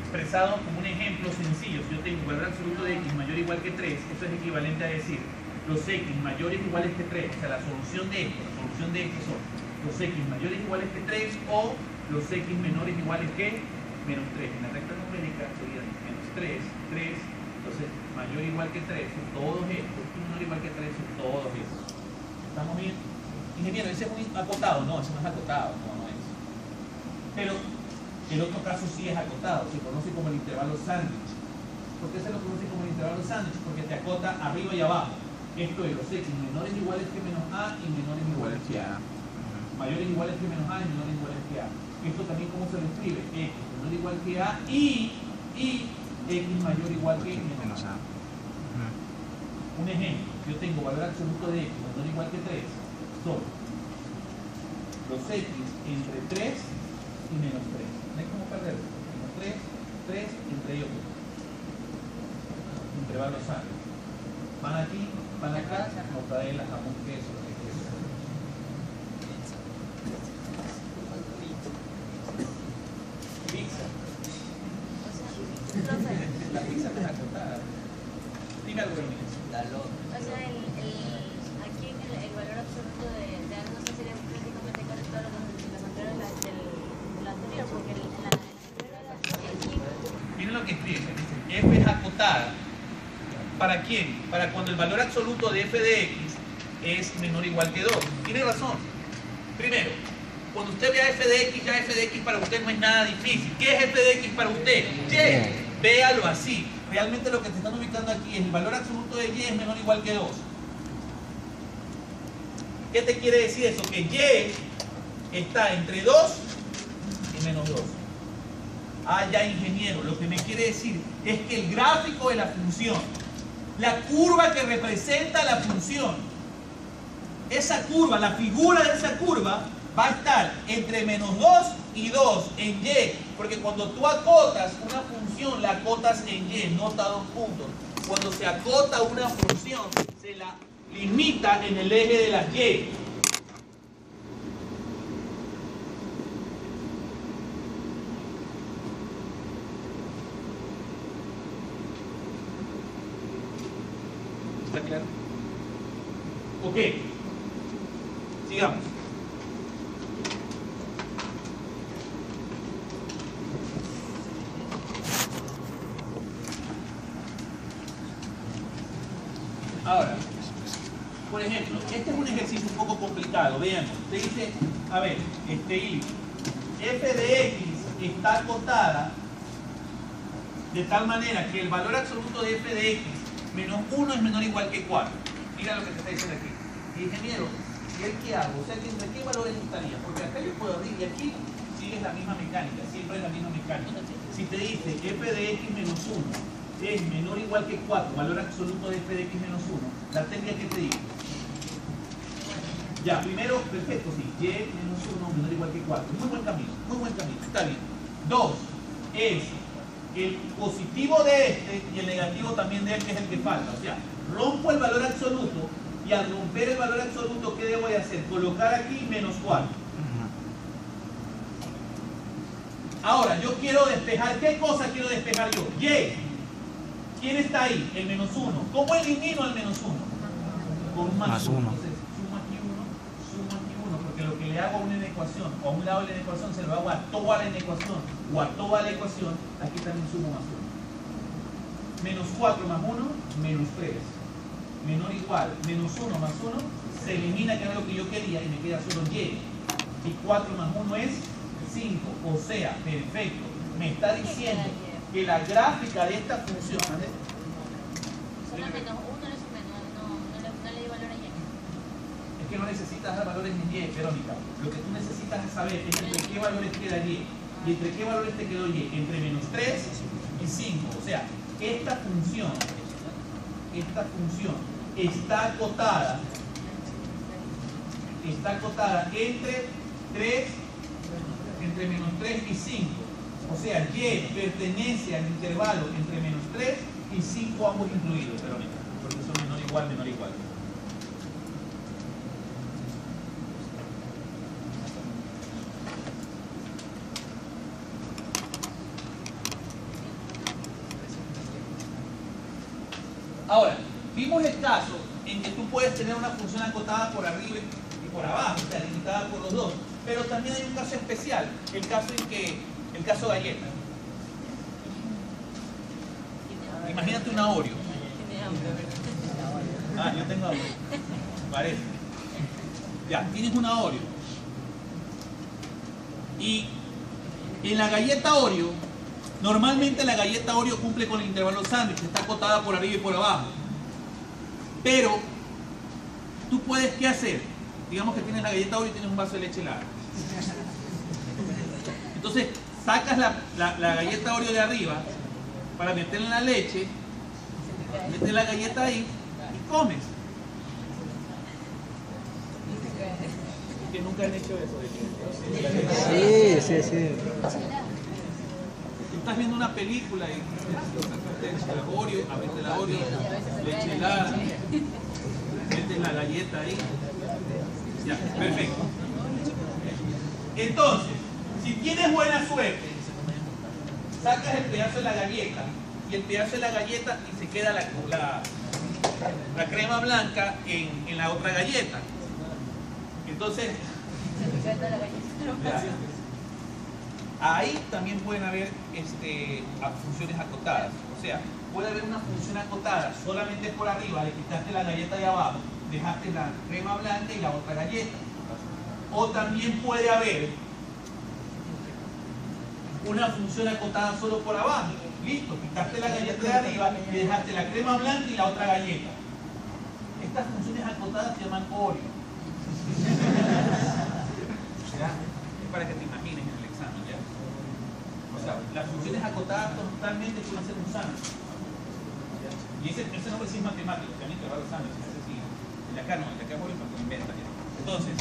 Expresado como un ejemplo sencillo, si yo tengo valor absoluto de x mayor o igual que 3, esto es equivalente a decir los x mayores o iguales que 3, o sea, la solución de esto son los x mayores o iguales que 3 o los x menores o iguales que menos 3. En la recta numérica serían menos 3, entonces mayor o igual que 3 son todos estos, y menor o igual que 3 son todos estos. ¿Estamos bien? Ingeniero, ese es muy acotado. No, ese no es acotado, no es. Pero el otro caso sí es acotado, se conoce como el intervalo sándwich. ¿Por qué se lo conoce como el intervalo sándwich? Porque te acota arriba y abajo. Esto es los x menores iguales que menos a y menores iguales que a. Mayores iguales que menos a y menores iguales que a. Esto también, ¿cómo se lo escribe? X menor igual que a y x mayor igual que menos a. Un ejemplo, yo tengo valor absoluto de x menor igual que 3, son los x entre 3 y menos 3. No hay como perderlo. Menos 3 entre ellos 2. Intervalo sándwich. Van aquí, van acá, mortadela, jamón, queso, lo que quieran. Pizza. escriben, dicen f es acotada. ¿Para quién? Para cuando el valor absoluto de f de x es menor o igual que 2. Tiene razón. Primero, cuando usted vea f de x, ya f de x para usted no es nada difícil. ¿Qué es f de x para usted? Y. Véalo así. Realmente lo que te están ubicando aquí es el valor absoluto de y es menor o igual que 2. ¿Qué te quiere decir eso? Que y está entre 2 y menos 2. Ah, ya, ingeniero, lo que me quiere decir es que el gráfico de la función, la curva que representa la función, esa curva, la figura de esa curva va a estar entre menos 2 y 2 en y, porque cuando tú acotas una función, la acotas en y, nota 2 puntos. Cuando se acota una función, se la limita en el eje de las y. ¿Está claro? Ok. Sigamos. Ahora, por ejemplo, este es un ejercicio un poco complicado. Veamos. Usted dice, a ver, f de x está acotada de tal manera que el valor absoluto de f de x menos 1 es menor o igual que 4. Mira lo que te está diciendo aquí. Ingeniero, ¿y el qué hago? O sea, ¿entre qué valores estaría? Porque acá yo puedo abrir y aquí sigues la misma mecánica, siempre es la misma mecánica. Si te dice f de x menos 1 es menor o igual que 4, valor absoluto de f de x menos 1, la técnica que te digo. Ya, primero, perfecto, sí, y menos 1 menor o igual que 4. Muy buen camino, está bien. 2 es el positivo de este y el negativo también de él, que es el que falta. O sea, rompo el valor absoluto y al romper el valor absoluto, ¿qué debo de hacer? Colocar aquí menos 4. Ahora, yo quiero despejar, ¿qué cosa quiero despejar yo? Y. ¿Quién está ahí? El menos 1. ¿Cómo elimino el menos 1? Con un más 1. Entonces, suma aquí 1, porque lo que le hago a una ecuación, o a un lado de la ecuación, se lo hago a toda la ecuación, o a toda la ecuación, aquí también sumo más 1. Menos 4 más 1, menos 3. Menor o igual, menos 1 más 1, se elimina, que era lo que yo quería, y me queda solo y. Y 4 más 1 es 5. O sea, perfecto. Me está diciendo que la gráfica de esta función... Solo menos 1 le sumé, no le di valor a y. Es que no necesitas dar valores en y, Verónica. Lo que tú necesitas es saber es entre qué valores queda y. ¿Y entre qué valores te quedó y? Entre menos 3 y 5. O sea, esta función está acotada entre menos 3 y 5. O sea, y pertenece al intervalo entre menos 3 y 5, ambos incluidos, Verónica, porque son menor o igual. Ahora, vimos el caso en que tú puedes tener una función acotada por arriba y por abajo, o sea, limitada por los dos. Pero también hay un caso especial, el caso galleta. Imagínate una Oreo. Ah, yo tengo hambre. Parece. Ya, tienes una Oreo. Y en la galleta Oreo, normalmente la galleta Oreo cumple con el intervalo sándwich, está acotada por arriba y por abajo. Pero tú puedes, ¿qué hacer? Digamos que tienes la galleta Oreo y tienes un vaso de leche helada. Entonces, sacas la galleta Oreo de arriba para meterla en la leche, metes la galleta ahí y comes. Que nunca han hecho eso. Sí. Estás viendo una película y sacaste la Oreo, abriste la Oreo, leche helada, metes la galleta ahí. Ya, perfecto. Entonces, si tienes buena suerte, sacas el pedazo de la galleta y el pedazo de la galleta y se queda la crema blanca en la otra galleta. Entonces, Ahí también pueden haber funciones acotadas. O sea, puede haber una función acotada solamente por arriba, le quitaste la galleta de abajo, dejaste la crema blanca y la otra galleta. O también puede haber una función acotada solo por abajo. Listo, quitaste la galleta de arriba y dejaste la crema blanca y la otra galleta. Estas funciones acotadas se llaman Oreo. ¿Ya? Es para que te imagines en el examen, ¿ya? O sea, las funciones acotadas totalmente pueden ser usadas. Y ese nombre sí es matemático, también te va a los años, ese sí. El de acá no, el de acá es Oreo porque lo inventa ya. Entonces,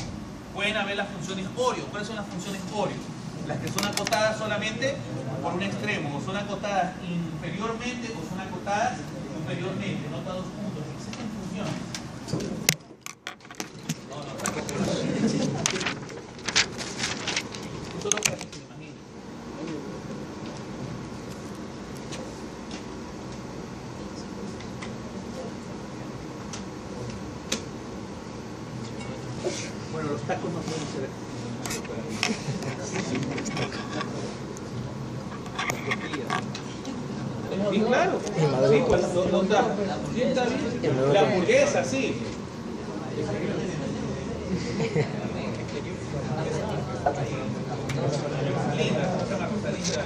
pueden haber las funciones Oreo. ¿Cuáles son las funciones Oreo? Las que son acotadas solamente por un extremo, o son acotadas inferiormente o son acotadas superiormente, nota 2 puntos. Existen funciones. No, tampoco. Solo para que se imaginen. Bueno, los tacos no pueden ser. Sí, claro. Sí, pues, sí, está bien. La hamburguesa, sí. Linda, una cosa linda.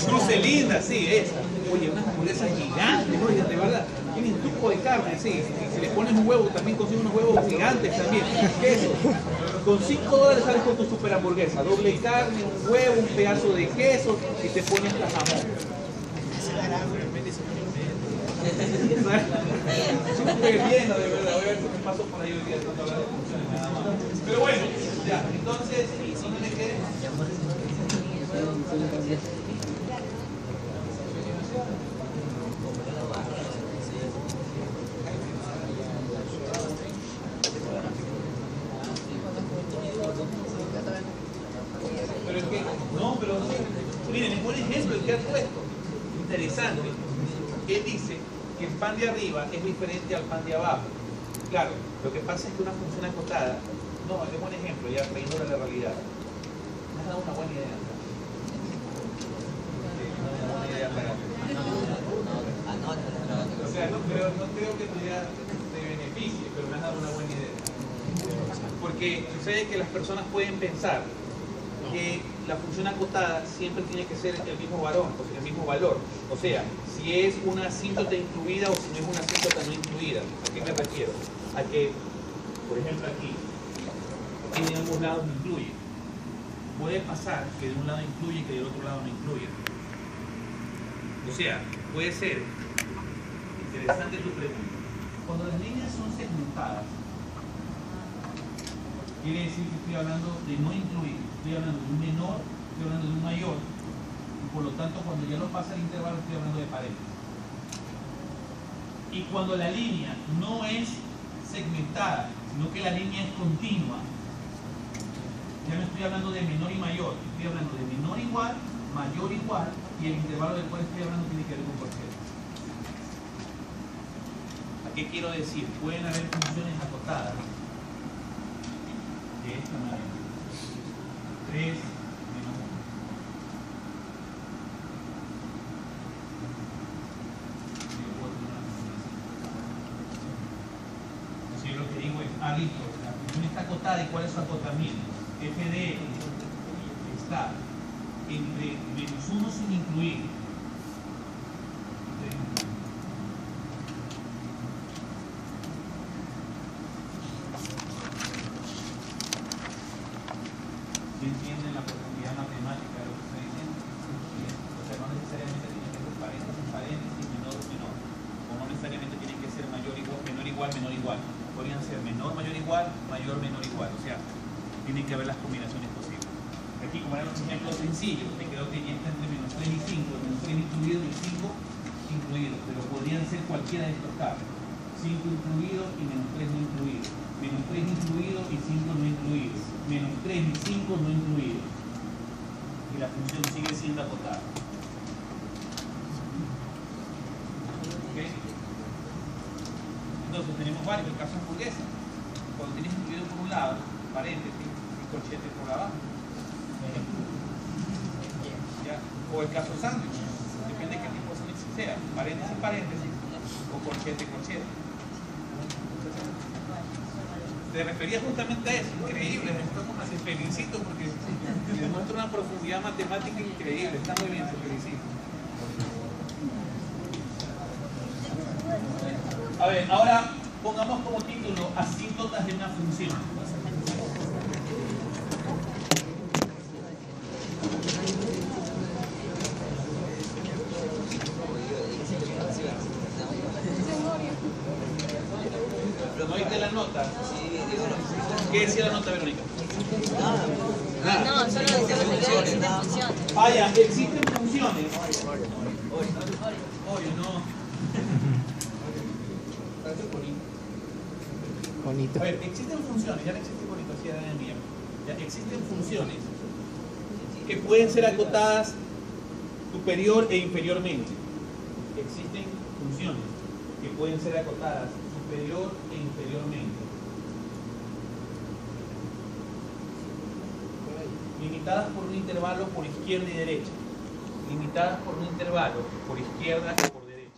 Cruce linda, sí, esa. Oye, unas hamburguesas gigantes, oye, de verdad. Tienen tubo de carne, sí. Si le pones un huevo, también consigue unos huevos gigantes también. Queso. Con $5 sales con tu super hamburguesa. Doble carne, un huevo, un pedazo de queso y te pones hasta jamón. Súper lleno, de verdad. Voy a ver si me paso por ahí hoy día tratando de hablar de funciones nada más. Pero bueno, ya, entonces, ¿dónde me quedé? Pero es que, no, pero miren, es buen ejemplo el que ha puesto. Interesante. Él dice que el pan de arriba es diferente al pan de abajo. Claro, lo que pasa es que una función acotada, no, es buen ejemplo, ya trayéndolo a la realidad. Me has dado una buena idea. O sea, no creo que te beneficie, pero me has dado una buena idea. Porque sucede que las personas pueden pensar que la función acotada siempre tiene que ser el mismo varón, o sea, el mismo valor. O sea, si es una asíntota incluida o si no es una asíntota no incluida. ¿A qué me refiero? A que, por ejemplo, aquí, en ambos lados incluye. Puede pasar que de un lado incluye y que del otro lado no incluya. O sea, puede ser interesante tu pregunta. Cuando las líneas son segmentadas, quiere decir que estoy hablando de no incluir, estoy hablando de un menor, estoy hablando de un mayor, y por lo tanto cuando ya no pasa el intervalo estoy hablando de paréntesis. Y cuando la línea no es segmentada, sino que la línea es continua, ya no estoy hablando de menor y mayor, estoy hablando de menor igual, mayor igual, y el intervalo del cual estoy hablando tiene que ver con porcentaje. ¿A qué quiero decir? Pueden haber funciones acotadas de esta manera. 3 menos 1. Entonces yo lo que digo es, listo, la función está acotada y ¿cuál es su acotamiento? F de X está entre menos 1 sin incluir. Entienden la profundidad matemática de lo que estoy diciendo. O sea, no necesariamente tiene que ser paréntesis, menor, menor. O no necesariamente tiene que ser mayor, igual, menor, igual, menor, igual. Podrían ser menor, mayor, igual, mayor, menor, igual. O sea, tienen que haber las combinaciones posibles. Aquí, como eran los ejemplos sencillos, me quedó que ya está entre menos 3 y 5, el menos 3 incluido y el 5 incluido. Pero podrían ser cualquiera de estos casos. 5 incluido y menos 3 no incluido. Menos 3 incluido y 5 no incluido. Menos 3 y 5 no incluido. Y la función sigue siendo acotada. ¿Ok? Entonces tenemos varios, el caso de hamburguesa. Cuando tienes incluido por un lado, paréntesis y corchete por abajo. ¿Ya? O el caso sándwich, depende de qué tipo de sándwich sea, paréntesis, paréntesis, o corchete, corchete. Te refería justamente a eso, increíble, te felicito porque demuestra una profundidad matemática increíble, está muy bien, te felicito. A ver, ahora pongamos como título asíntotas de una función. ¿No oíste la nota? ¿Qué decía la nota, Verónica? No, solo decimos que existen funciones. Ah, ya, existen funciones. Oye, no. Bonito. A ver, existen funciones, ya no existe bonito, así era de mía. Ya existen funciones que pueden ser acotadas superior e inferiormente. Existen funciones que pueden ser acotadas superior e inferiormente. Limitadas por un intervalo por izquierda y derecha. Limitadas por un intervalo por izquierda y por derecha.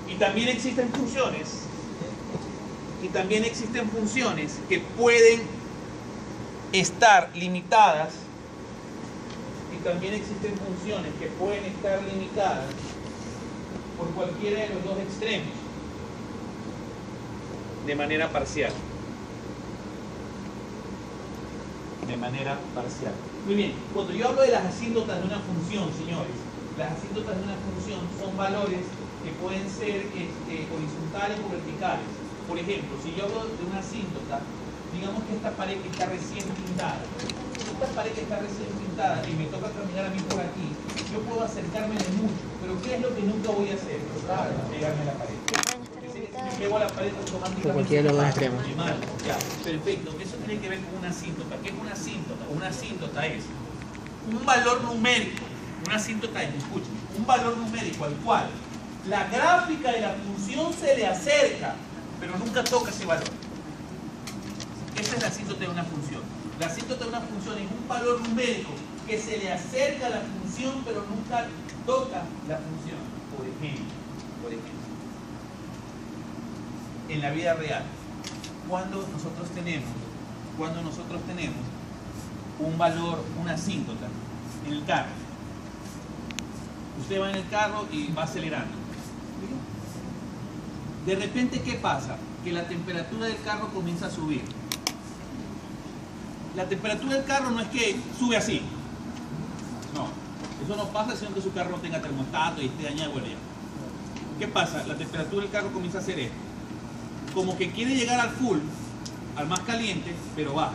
Y también existen funciones que pueden estar limitadas. Y también existen funciones que pueden estar limitadas por cualquiera de los dos extremos de manera parcial. De manera parcial. Muy bien, cuando yo hablo de las asíntotas de una función, señores, las asíntotas de una función son valores que pueden ser horizontales o verticales. Por ejemplo, si yo hablo de una asíntota, digamos que esta pared que está recién pintada, y me toca caminar a mí por aquí, yo puedo acercarme de mucho, pero ¿qué es lo que nunca voy a hacer? Pegarme a la pared. Si me pego a la pared automáticamente. Por cualquiera de los dos extremos. Mal, ya, perfecto. Eso tiene que ver con una asíntota. ¿Qué es una asíntota? Una asíntota es un valor numérico. Una asíntota es, escuchen, un valor numérico al cual la gráfica de la función se le acerca, pero nunca toca ese valor. Esa es la asíntota de una función. La asíntota de una función es un valor numérico que se le acerca a la función, pero nunca toca la función. Por ejemplo, en la vida real, cuando nosotros tenemos un valor, una asíntota en el carro, usted va en el carro y va acelerando. De repente, ¿qué pasa? Que la temperatura del carro comienza a subir. La temperatura del carro no es que sube así. No, eso no pasa sino que su carro no tenga termostato y esté dañado. Bueno, ya. ¿Qué pasa? La temperatura del carro comienza a hacer esto. Como que quiere llegar al full, al más caliente, pero baja.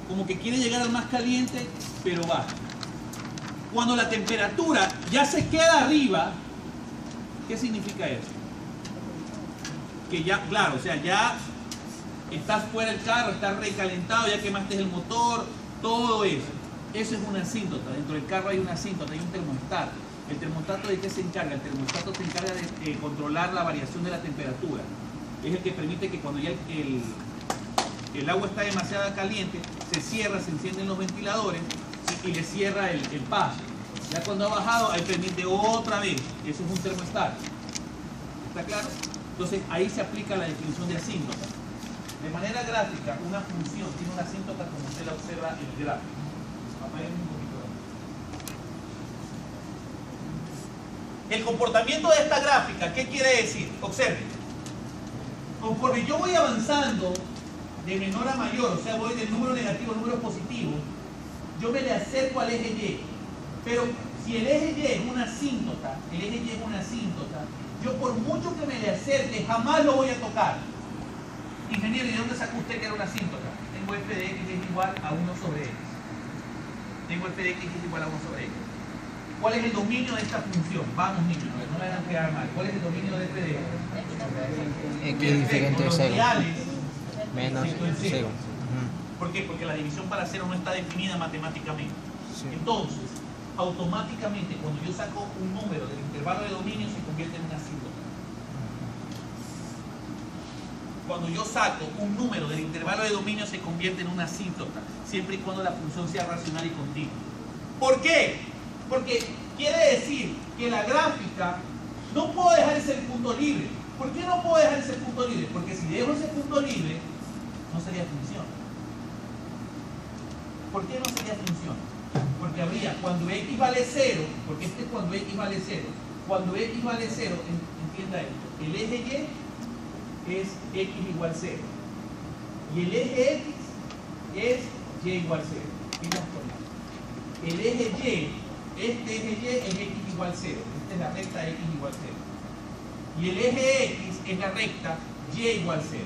Como que quiere llegar al más caliente, pero baja. Cuando la temperatura ya se queda arriba, ¿qué significa eso? Que ya, claro, o sea, ya estás fuera del carro, estás recalentado, ya quemaste el motor, todo eso. Eso es una asíntota. Dentro del carro hay una asíntota, hay un termostato. ¿El termostato de qué se encarga? El termostato se encarga de controlar la variación de la temperatura. Es el que permite que cuando ya el agua está demasiado caliente, se cierra, se encienden los ventiladores y le cierra el paso. Ya cuando ha bajado, ahí permite otra vez. Eso es un termostato. ¿Está claro? Entonces ahí se aplica la definición de asíntota. De manera gráfica, una función tiene una asíntota como usted la observa en el gráfico. Apaguen un poquito. El comportamiento de esta gráfica, ¿qué quiere decir? Observen. Conforme yo voy avanzando de menor a mayor, o sea, voy del número negativo al número positivo, yo me le acerco al eje Y. Pero si el eje Y es una asíntota, yo por mucho que me le acerque, jamás lo voy a tocar. Ingeniero, ¿y de dónde sacó usted que era una asíntota? Tengo f de x es igual a 1 sobre x. ¿Cuál es el dominio de esta función? Vamos, niños, no me hagan quedar mal. ¿Cuál es el dominio de f de x? X diferente de 0. Menos 0. ¿Por qué? Porque la división para 0 no está definida matemáticamente. Sí. Entonces, automáticamente, cuando yo saco un número del intervalo de dominio, se convierte en una asíntota. Cuando yo saco un número del intervalo de dominio se convierte en una asíntota, siempre y cuando la función sea racional y continua. ¿Por qué? Porque quiere decir que la gráfica no puedo dejar ese punto libre. ¿Por qué no puedo dejar ese punto libre? Porque si dejo ese punto libre, no sería función. ¿Por qué no sería función? Porque habría cuando x vale 0, porque este es cuando x vale 0. Cuando x vale 0, entienda esto, el eje y es x igual 0. Y el eje x es y igual 0. El eje y, este eje y es x igual 0. Esta es la recta x igual 0. Y el eje x es la recta y igual 0.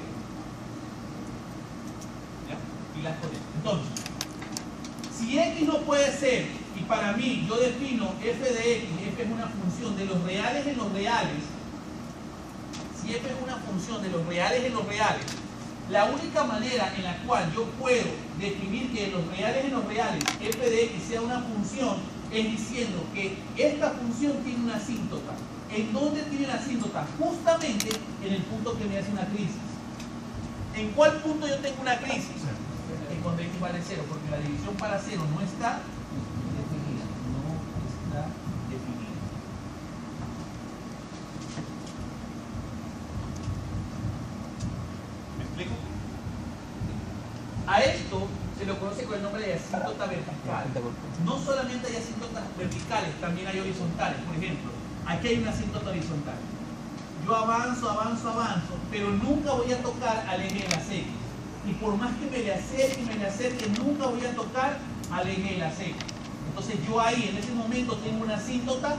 ¿Ya? Y las conecto. Entonces, si x no puede ser, y para mí yo defino f de x, f es una función de los reales en los reales, si f es una función de los reales en los reales, la única manera en la cual yo puedo definir que de los reales en los reales f de x sea una función es diciendo que esta función tiene una asíntota. ¿En dónde tiene la asíntota? Justamente en el punto que me hace una crisis. ¿En cuál punto yo tengo una crisis? Es cuando x vale 0, porque la división para 0 no está definida. No está definida. ¿Me explico? A esto se lo conoce con el nombre de asíntota vertical. No solamente hay asíntotas verticales, también hay horizontales. Por ejemplo, aquí hay una asíntota horizontal. Yo avanzo, pero nunca voy a tocar al eje de las X. Y por más que me le acerque, nunca voy a tocar al eje de las X. Entonces yo ahí, en ese momento, tengo una asíntota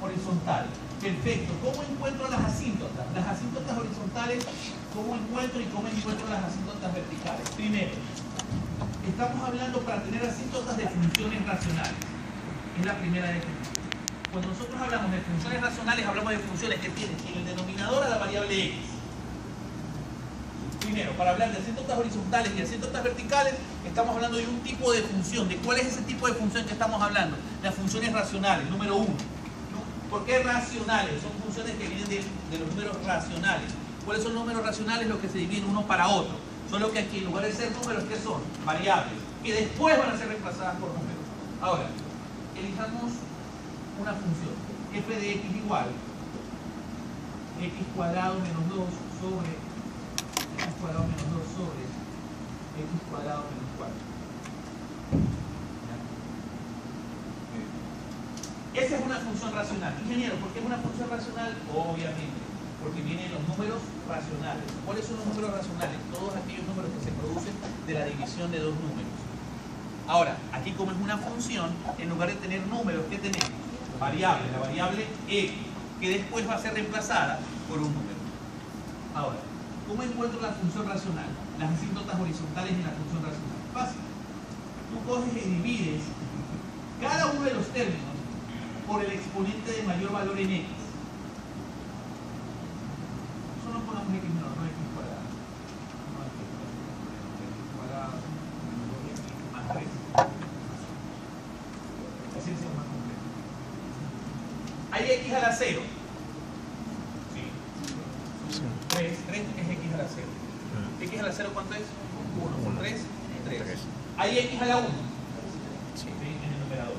horizontal. Perfecto. ¿Cómo encuentro las asíntotas? Las asíntotas horizontales, ¿cómo encuentro y cómo encuentro las asíntotas verticales? Primero, estamos hablando para tener asíntotas de funciones racionales. Es la primera definición. Cuando nosotros hablamos de funciones racionales, hablamos de funciones que tienen en el denominador a la variable x. Primero, para hablar de asíntotas horizontales y asíntotas verticales, estamos hablando de un tipo de función. ¿De cuál es ese tipo de función que estamos hablando? Las funciones racionales, número 1. ¿Por qué racionales? Son funciones que vienen de los números racionales. ¿Cuáles son los números racionales? Los que se dividen uno para otro. Solo que aquí, en lugar de ser números, ¿qué son? Variables, que después van a ser reemplazadas por números. Ahora, elijamos una función. F de x igual x cuadrado menos 2 sobre x cuadrado menos 2 sobre x cuadrado menos 4. Esa es una función racional. Ingeniero, ¿por qué es una función racional? Obviamente, porque vienen los números racionales. ¿Cuáles son los números racionales? Todos aquellos números que se producen de la división de dos números. Ahora, aquí como es una función, en lugar de tener números, ¿qué tenemos? Variable, la variable x, que después va a ser reemplazada por un número. Ahora, ¿cómo encuentro la función racional? Las asíntotas horizontales en la función racional. Fácil. Tú coges y divides cada uno de los términos por el exponente de mayor valor en x. Solo ponemos x menor, no x cuadrado. No x cuadrado menos 2x más 3. Así es más complejo. Hay x a la 0. Sí. 3 es x a la 0. ¿X a la 0 cuánto es? 1. Por 3, 3. Hay x a la 1. Sí. En el numerador.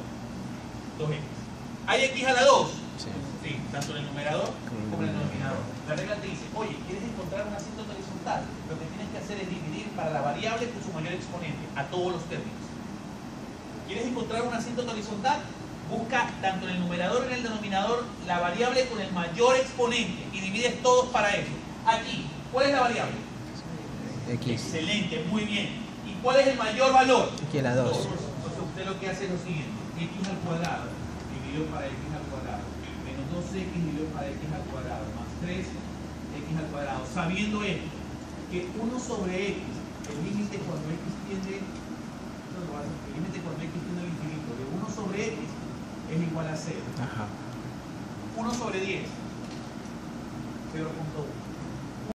2x. ¿Hay x a la 2? Sí, tanto en el numerador como en el denominador. La regla te dice, oye, ¿quieres encontrar una asíntota horizontal? Lo que tienes que hacer es dividir para la variable con su mayor exponente, a todos los términos. ¿Quieres encontrar una asíntota horizontal? Busca tanto en el numerador como en el denominador la variable con el mayor exponente y divides todos para eso. Aquí, ¿cuál es la variable? X. Excelente, muy bien. ¿Y cuál es el mayor valor? Aquí a la 2. Entonces usted lo que hace es lo siguiente, x al cuadrado dividido para x al cuadrado menos 2x dividido para x al cuadrado más 3x al cuadrado, sabiendo esto, que 1 sobre x, el límite cuando x tiende, el límite cuando x tiende al infinito de 1 sobre x es igual a 0. Ajá. 1 sobre 10, 0.1.